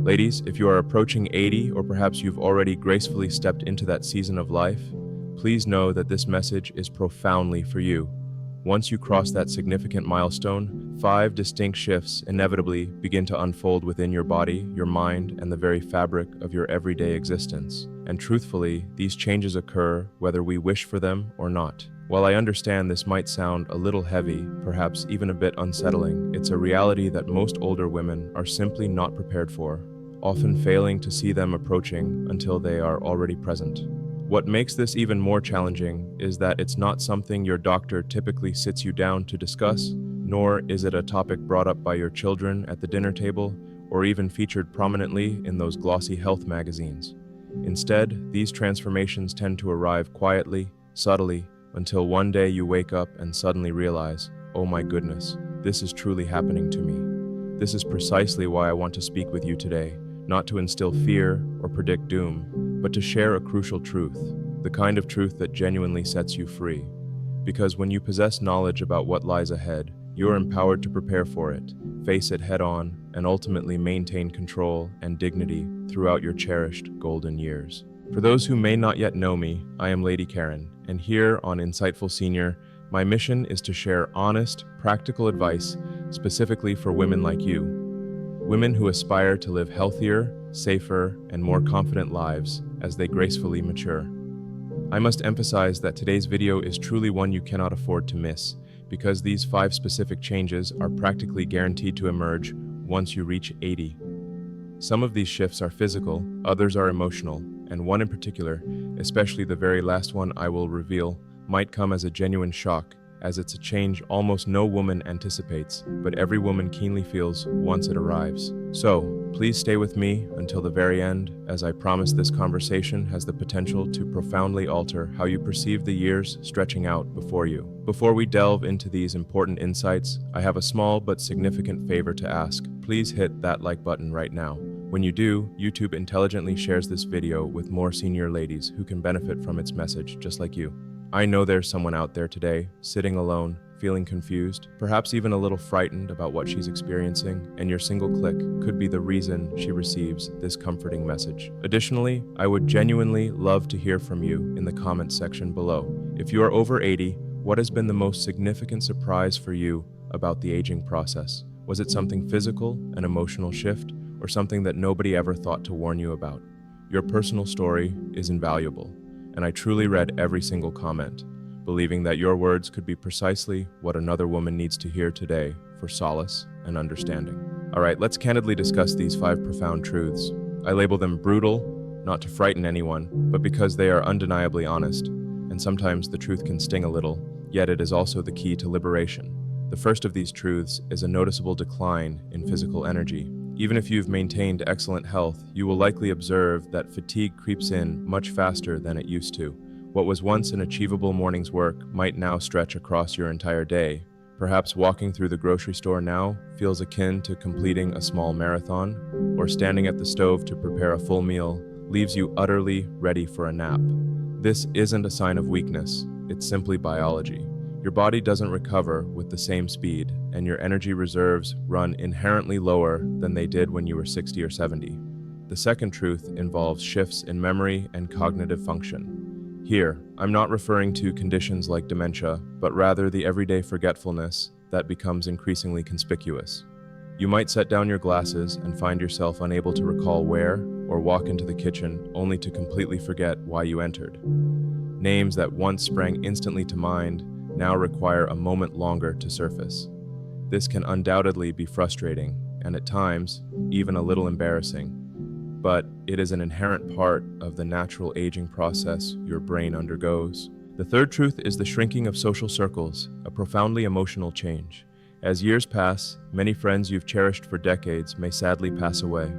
Ladies, if you are approaching 80 or perhaps you've already gracefully stepped into that season of life, please know that this message is profoundly for you. Once you cross that significant milestone, 5 distinct shifts inevitably begin to unfold within your body, your mind, and the very fabric of your everyday existence. And truthfully, these changes occur whether we wish for them or not. While I understand this might sound a little heavy, perhaps even a bit unsettling, it's a reality that most older women are simply not prepared for, often failing to see them approaching until they are already present. What makes this even more challenging is that it's not something your doctor typically sits you down to discuss, nor is it a topic brought up by your children at the dinner table, or even featured prominently in those glossy health magazines. Instead, these transformations tend to arrive quietly, subtly, until one day you wake up and suddenly realize, oh my goodness, this is truly happening to me. This is precisely why I want to speak with you today, not to instill fear or predict doom, but to share a crucial truth, the kind of truth that genuinely sets you free. Because when you possess knowledge about what lies ahead, you are empowered to prepare for it, face it head on, and ultimately maintain control and dignity throughout your cherished golden years. For those who may not yet know me, I am Lady Karen, and here on Insightful Senior, my mission is to share honest, practical advice specifically for women like you. Women who aspire to live healthier, safer, and more confident lives as they gracefully mature. I must emphasize that today's video is truly one you cannot afford to miss, because these 5 specific changes are practically guaranteed to emerge once you reach 80. Some of these shifts are physical, others are emotional, and one in particular, especially the very last one I will reveal, might come as a genuine shock, as it's a change almost no woman anticipates, but every woman keenly feels once it arrives. So, please stay with me until the very end, as I promise this conversation has the potential to profoundly alter how you perceive the years stretching out before you. Before we delve into these important insights, I have a small but significant favor to ask. Please hit that like button right now. When you do, YouTube intelligently shares this video with more senior ladies who can benefit from its message just like you. I know there's someone out there today, sitting alone, feeling confused, perhaps even a little frightened about what she's experiencing, and your single click could be the reason she receives this comforting message. Additionally, I would genuinely love to hear from you in the comments section below. If you are over 80, what has been the most significant surprise for you about the aging process? Was it something physical, an emotional shift, or something that nobody ever thought to warn you about? Your personal story is invaluable, and I truly read every single comment, believing that your words could be precisely what another woman needs to hear today for solace and understanding. All right, let's candidly discuss these 5 profound truths. I label them brutal, not to frighten anyone, but because they are undeniably honest, and sometimes the truth can sting a little, yet it is also the key to liberation. The first of these truths is a noticeable decline in physical energy. Even if you've maintained excellent health, you will likely observe that fatigue creeps in much faster than it used to. What was once an achievable morning's work might now stretch across your entire day. Perhaps walking through the grocery store now feels akin to completing a small marathon, or standing at the stove to prepare a full meal leaves you utterly ready for a nap. This isn't a sign of weakness, it's simply biology. Your body doesn't recover with the same speed, and your energy reserves run inherently lower than they did when you were 60 or 70. The second truth involves shifts in memory and cognitive function. Here, I'm not referring to conditions like dementia, but rather the everyday forgetfulness that becomes increasingly conspicuous. You might set down your glasses and find yourself unable to recall where, or walk into the kitchen only to completely forget why you entered. Names that once sprang instantly to mind now require a moment longer to surface. This can undoubtedly be frustrating, and at times, even a little embarrassing, but it is an inherent part of the natural aging process your brain undergoes. The third truth is the shrinking of social circles, a profoundly emotional change. As years pass, many friends you've cherished for decades may sadly pass away.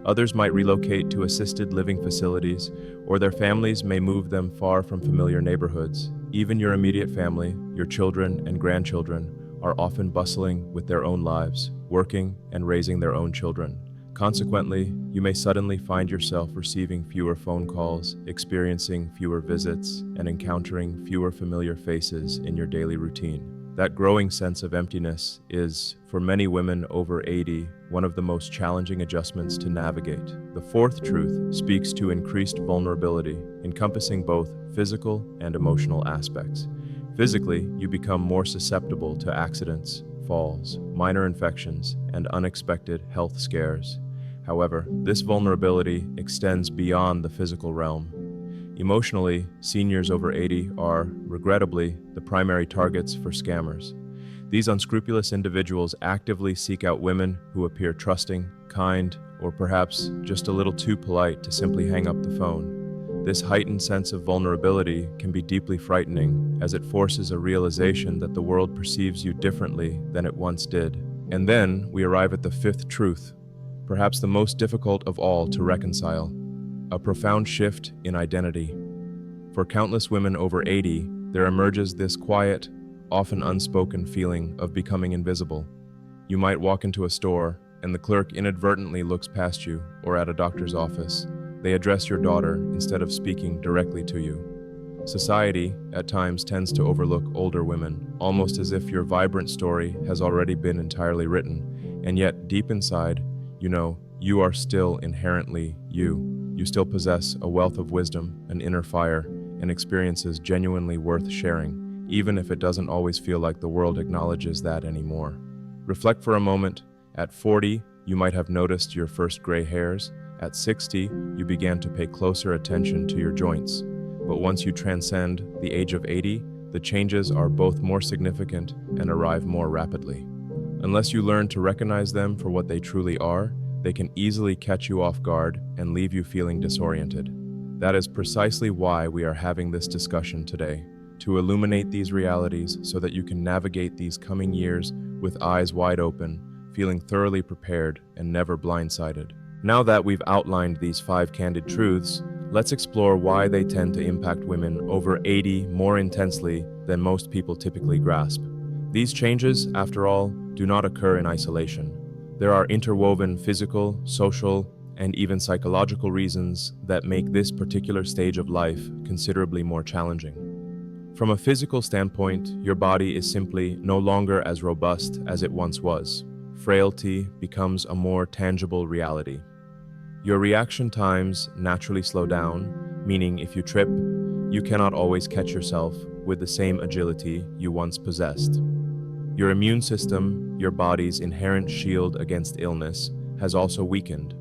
Others might relocate to assisted living facilities, or their families may move them far from familiar neighborhoods. Even your immediate family, your children and grandchildren, are often bustling with their own lives, working and raising their own children. Consequently, you may suddenly find yourself receiving fewer phone calls, experiencing fewer visits, and encountering fewer familiar faces in your daily routine. That growing sense of emptiness is, for many women over 80, one of the most challenging adjustments to navigate. The fourth truth speaks to increased vulnerability, encompassing both physical and emotional aspects. Physically, you become more susceptible to accidents, falls, minor infections, and unexpected health scares. However, this vulnerability extends beyond the physical realm. Emotionally, seniors over 80 are, regrettably, the primary targets for scammers. These unscrupulous individuals actively seek out women who appear trusting, kind, or perhaps just a little too polite to simply hang up the phone. This heightened sense of vulnerability can be deeply frightening, as it forces a realization that the world perceives you differently than it once did. And then we arrive at the fifth truth, perhaps the most difficult of all to reconcile: a profound shift in identity. For countless women over 80, there emerges this quiet, often unspoken feeling of becoming invisible. You might walk into a store, and the clerk inadvertently looks past you, or at a doctor's office. They address your daughter instead of speaking directly to you. Society, at times, tends to overlook older women, almost as if your vibrant story has already been entirely written, and yet, deep inside, you know, you are still inherently you. You still possess a wealth of wisdom, an inner fire, and experiences genuinely worth sharing, even if it doesn't always feel like the world acknowledges that anymore. Reflect for a moment. At 40, you might have noticed your first gray hairs. At 60, you began to pay closer attention to your joints. But once you transcend the age of 80, the changes are both more significant and arrive more rapidly. Unless you learn to recognize them for what they truly are, they can easily catch you off guard and leave you feeling disoriented. That is precisely why we are having this discussion today, to illuminate these realities so that you can navigate these coming years with eyes wide open, feeling thoroughly prepared and never blindsided. Now that we've outlined these 5 candid truths, let's explore why they tend to impact women over 80 more intensely than most people typically grasp. These changes, after all, do not occur in isolation. There are interwoven physical, social, and even psychological reasons that make this particular stage of life considerably more challenging. From a physical standpoint, your body is simply no longer as robust as it once was. Frailty becomes a more tangible reality. Your reaction times naturally slow down, meaning if you trip, you cannot always catch yourself with the same agility you once possessed. Your immune system, your body's inherent shield against illness, has also weakened,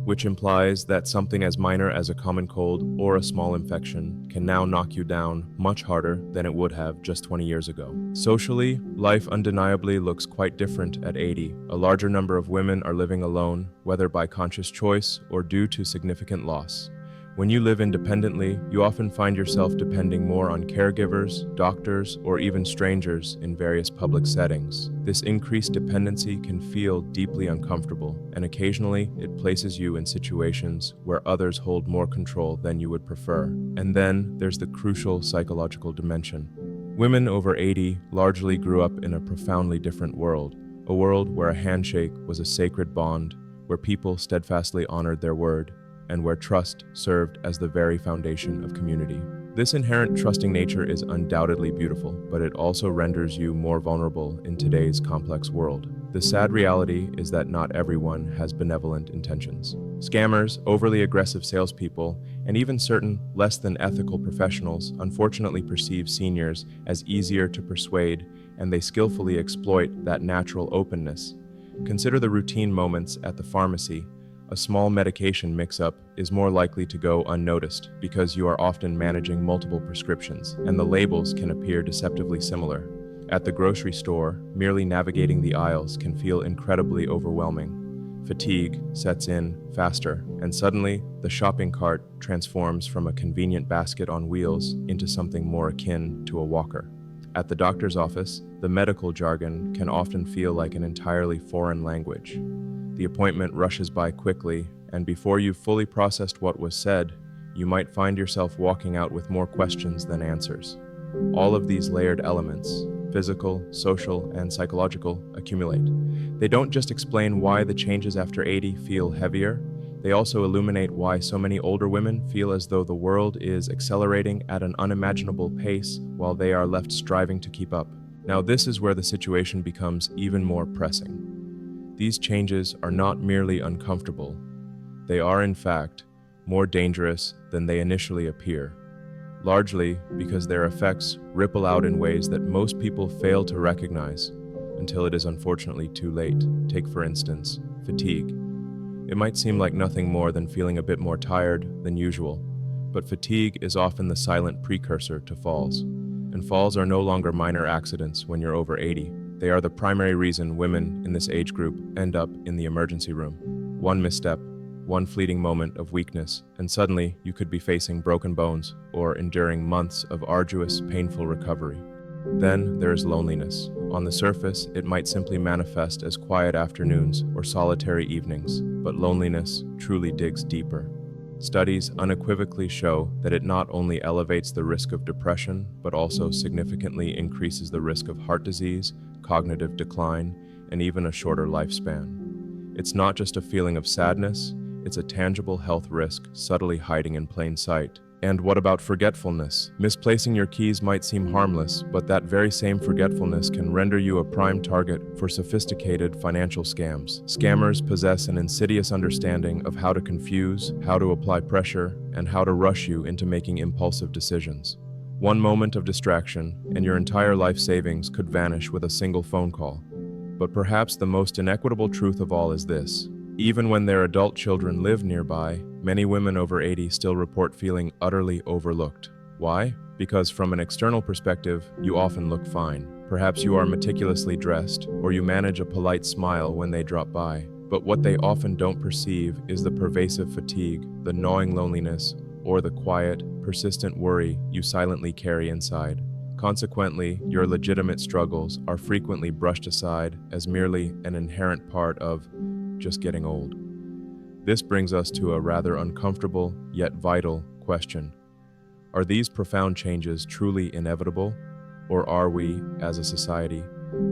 which implies that something as minor as a common cold or a small infection can now knock you down much harder than it would have just 20 years ago. Socially, life undeniably looks quite different at 80. A larger number of women are living alone, whether by conscious choice or due to significant loss. When you live independently, you often find yourself depending more on caregivers, doctors, or even strangers in various public settings. This increased dependency can feel deeply uncomfortable, and occasionally it places you in situations where others hold more control than you would prefer. And then there's the crucial psychological dimension. Women over 80 largely grew up in a profoundly different world, a world where a handshake was a sacred bond, where people steadfastly honored their word, and where trust served as the very foundation of community. This inherent trusting nature is undoubtedly beautiful, but it also renders you more vulnerable in today's complex world. The sad reality is that not everyone has benevolent intentions. Scammers, overly aggressive salespeople, and even certain less than ethical professionals unfortunately perceive seniors as easier to persuade, and they skillfully exploit that natural openness. Consider the routine moments at the pharmacy. A small medication mix-up is more likely to go unnoticed because you are often managing multiple prescriptions, and the labels can appear deceptively similar. At the grocery store, merely navigating the aisles can feel incredibly overwhelming. Fatigue sets in faster, and suddenly, the shopping cart transforms from a convenient basket on wheels into something more akin to a walker. At the doctor's office, the medical jargon can often feel like an entirely foreign language. The appointment rushes by quickly, and before you've fully processed what was said, you might find yourself walking out with more questions than answers. All of these layered elements, physical, social, and psychological, accumulate. They don't just explain why the changes after 80 feel heavier, they also illuminate why so many older women feel as though the world is accelerating at an unimaginable pace while they are left striving to keep up. Now, this is where the situation becomes even more pressing. These changes are not merely uncomfortable, they are, in fact, more dangerous than they initially appear, largely because their effects ripple out in ways that most people fail to recognize until it is unfortunately too late. Take, for instance, fatigue. It might seem like nothing more than feeling a bit more tired than usual, but fatigue is often the silent precursor to falls. And falls are no longer minor accidents when you're over 80. They are the primary reason women in this age group end up in the emergency room. One misstep, one fleeting moment of weakness, and suddenly you could be facing broken bones or enduring months of arduous, painful recovery. Then there's loneliness. On the surface, it might simply manifest as quiet afternoons or solitary evenings, but loneliness truly digs deeper. Studies unequivocally show that it not only elevates the risk of depression, but also significantly increases the risk of heart disease, cognitive decline, and even a shorter lifespan. It's not just a feeling of sadness, it's a tangible health risk subtly hiding in plain sight. And what about forgetfulness? Misplacing your keys might seem harmless, but that very same forgetfulness can render you a prime target for sophisticated financial scams. Scammers possess an insidious understanding of how to confuse, how to apply pressure, and how to rush you into making impulsive decisions. One moment of distraction, and your entire life savings could vanish with a single phone call. But perhaps the most inequitable truth of all is this. Even when their adult children live nearby, many women over 80 still report feeling utterly overlooked. Why? Because from an external perspective, you often look fine. Perhaps you are meticulously dressed, or you manage a polite smile when they drop by. But what they often don't perceive is the pervasive fatigue, the gnawing loneliness, or the quiet, persistent worry you silently carry inside. Consequently, your legitimate struggles are frequently brushed aside as merely an inherent part of just getting old. This brings us to a rather uncomfortable, yet vital question. Are these profound changes truly inevitable, or are we, as a society,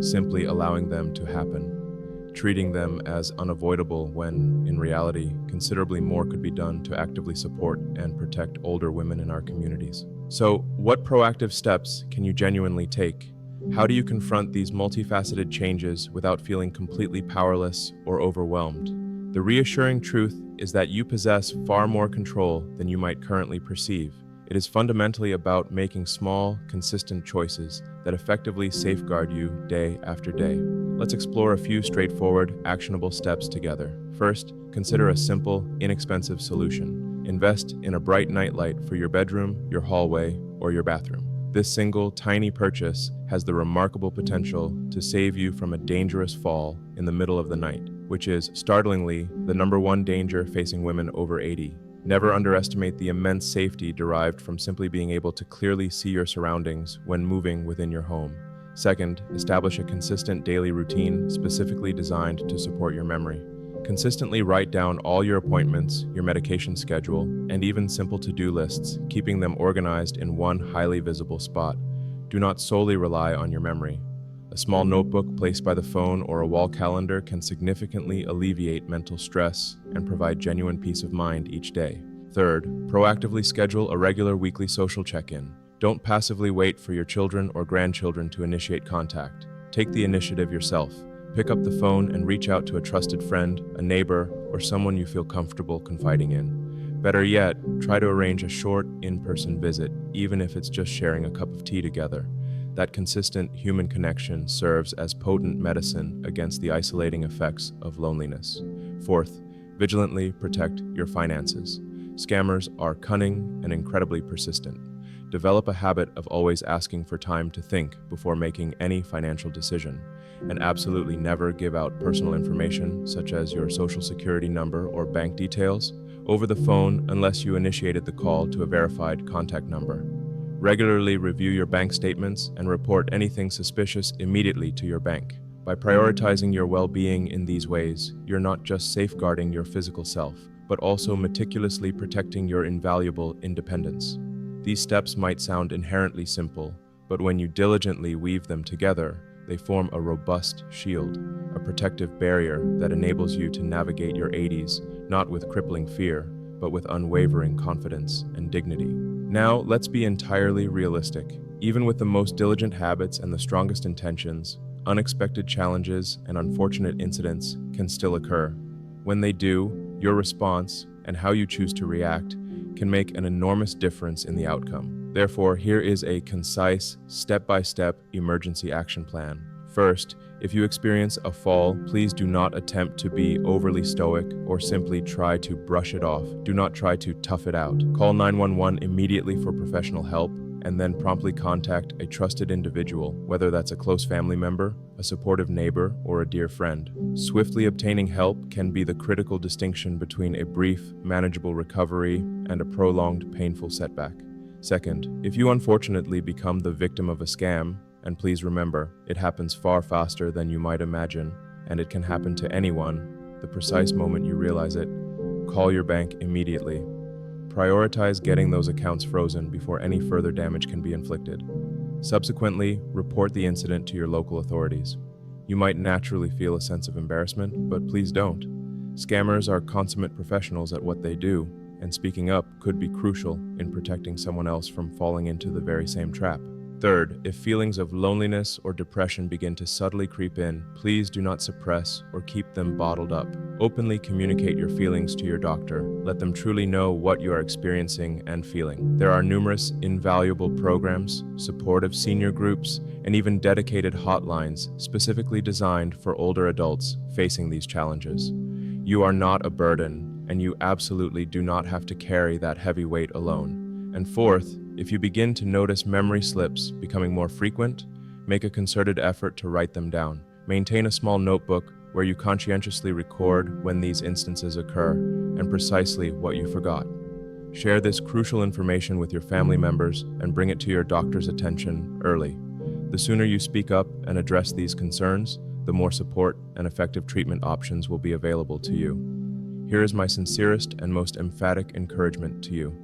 simply allowing them to happen, treating them as unavoidable when, in reality, considerably more could be done to actively support and protect older women in our communities? So, what proactive steps can you genuinely take? How do you confront these multifaceted changes without feeling completely powerless or overwhelmed? The reassuring truth is that you possess far more control than you might currently perceive. It is fundamentally about making small, consistent choices that effectively safeguard you day after day. Let's explore a few straightforward, actionable steps together. First, consider a simple, inexpensive solution. Invest in a bright nightlight for your bedroom, your hallway, or your bathroom. This single, tiny purchase has the remarkable potential to save you from a dangerous fall in the middle of the night, which is, startlingly, the #1 danger facing women over 80. Never underestimate the immense safety derived from simply being able to clearly see your surroundings when moving within your home. Second, establish a consistent daily routine specifically designed to support your memory. Consistently write down all your appointments, your medication schedule, and even simple to-do lists, keeping them organized in one highly visible spot. Do not solely rely on your memory. A small notebook placed by the phone or a wall calendar can significantly alleviate mental stress and provide genuine peace of mind each day. Third, proactively schedule a regular weekly social check-in. Don't passively wait for your children or grandchildren to initiate contact. Take the initiative yourself. Pick up the phone and reach out to a trusted friend, a neighbor, or someone you feel comfortable confiding in. Better yet, try to arrange a short, in-person visit, even if it's just sharing a cup of tea together. That consistent human connection serves as potent medicine against the isolating effects of loneliness. Fourth, vigilantly protect your finances. Scammers are cunning and incredibly persistent. Develop a habit of always asking for time to think before making any financial decision. And absolutely never give out personal information, such as your social security number or bank details, over the phone unless you initiated the call to a verified contact number. Regularly review your bank statements and report anything suspicious immediately to your bank. By prioritizing your well-being in these ways, you're not just safeguarding your physical self, but also meticulously protecting your invaluable independence. These steps might sound inherently simple, but when you diligently weave them together, they form a robust shield, a protective barrier that enables you to navigate your 80s, not with crippling fear, but with unwavering confidence and dignity. Now, let's be entirely realistic. Even with the most diligent habits and the strongest intentions, unexpected challenges and unfortunate incidents can still occur. When they do, your response and how you choose to react can make an enormous difference in the outcome. Therefore, here is a concise, step-by-step emergency action plan. First, if you experience a fall, please do not attempt to be overly stoic or simply try to brush it off. Do not try to tough it out. Call 911 immediately for professional help, and then promptly contact a trusted individual, whether that's a close family member, a supportive neighbor, or a dear friend. Swiftly obtaining help can be the critical distinction between a brief, manageable recovery and a prolonged, painful setback. Second, if you unfortunately become the victim of a scam, and please remember, it happens far faster than you might imagine, and it can happen to anyone, the precise moment you realize it, call your bank immediately. Prioritize getting those accounts frozen before any further damage can be inflicted. Subsequently, report the incident to your local authorities. You might naturally feel a sense of embarrassment, but please don't. Scammers are consummate professionals at what they do, and speaking up could be crucial in protecting someone else from falling into the very same trap. Third, if feelings of loneliness or depression begin to subtly creep in, please do not suppress or keep them bottled up. Openly communicate your feelings to your doctor. Let them truly know what you are experiencing and feeling. There are numerous invaluable programs, supportive senior groups, and even dedicated hotlines specifically designed for older adults facing these challenges. You are not a burden, and you absolutely do not have to carry that heavy weight alone. And fourth, if you begin to notice memory slips becoming more frequent, make a concerted effort to write them down. Maintain a small notebook where you conscientiously record when these instances occur and precisely what you forgot. Share this crucial information with your family members and bring it to your doctor's attention early. The sooner you speak up and address these concerns, the more support and effective treatment options will be available to you. Here is my sincerest and most emphatic encouragement to you.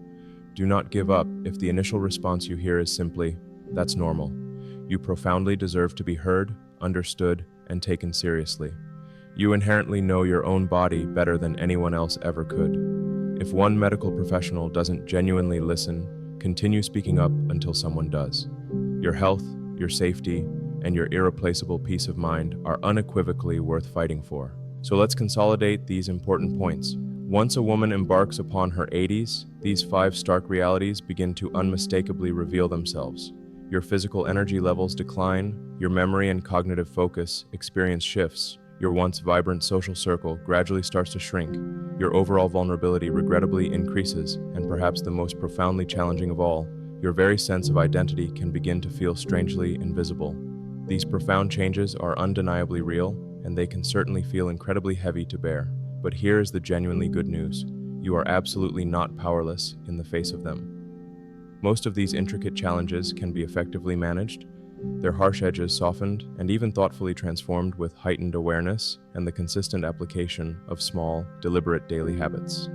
Do not give up if the initial response you hear is simply, "That's normal." You profoundly deserve to be heard, understood, and taken seriously. You inherently know your own body better than anyone else ever could. If one medical professional doesn't genuinely listen, continue speaking up until someone does. Your health, your safety, and your irreplaceable peace of mind are unequivocally worth fighting for. So let's consolidate these important points. Once a woman embarks upon her 80s, these 5 stark realities begin to unmistakably reveal themselves. Your physical energy levels decline, your memory and cognitive focus experience shifts, your once vibrant social circle gradually starts to shrink, your overall vulnerability regrettably increases, and perhaps the most profoundly challenging of all, your very sense of identity can begin to feel strangely invisible. These profound changes are undeniably real, and they can certainly feel incredibly heavy to bear. But here is the genuinely good news. You are absolutely not powerless in the face of them. Most of these intricate challenges can be effectively managed, their harsh edges softened and even thoughtfully transformed with heightened awareness and the consistent application of small, deliberate daily habits.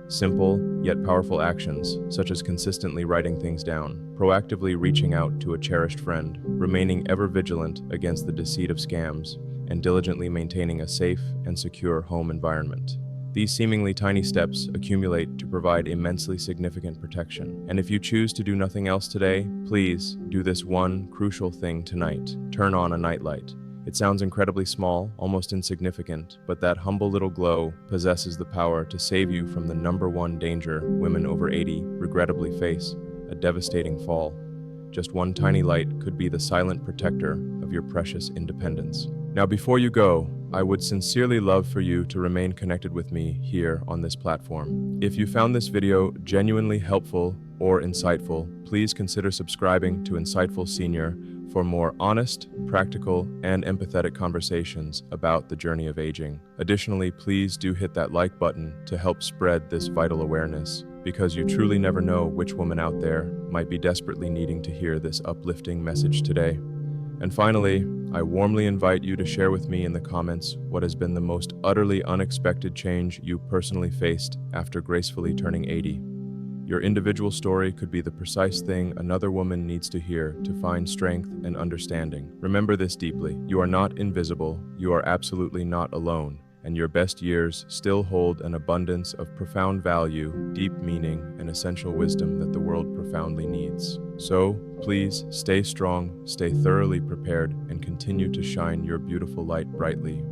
Simple, yet powerful actions, such as consistently writing things down, proactively reaching out to a cherished friend, remaining ever vigilant against the deceit of scams, and diligently maintaining a safe and secure home environment. These seemingly tiny steps accumulate to provide immensely significant protection. And if you choose to do nothing else today, please do this one crucial thing tonight. Turn on a nightlight. It sounds incredibly small, almost insignificant, but that humble little glow possesses the power to save you from the #1 danger women over 80 regrettably face, a devastating fall. Just one tiny light could be the silent protector of your precious independence. Now, before you go, I would sincerely love for you to remain connected with me here on this platform. If you found this video genuinely helpful or insightful, please consider subscribing to Insightful Senior for more honest, practical, and empathetic conversations about the journey of aging. Additionally, please do hit that like button to help spread this vital awareness, because you truly never know which woman out there might be desperately needing to hear this uplifting message today. And finally, I warmly invite you to share with me in the comments what has been the most utterly unexpected change you personally faced after gracefully turning 80. Your individual story could be the precise thing another woman needs to hear to find strength and understanding. Remember this deeply. You are not invisible, you are absolutely not alone, and your best years still hold an abundance of profound value, deep meaning, and essential wisdom that the world profoundly needs. So, please stay strong, stay thoroughly prepared, and continue to shine your beautiful light brightly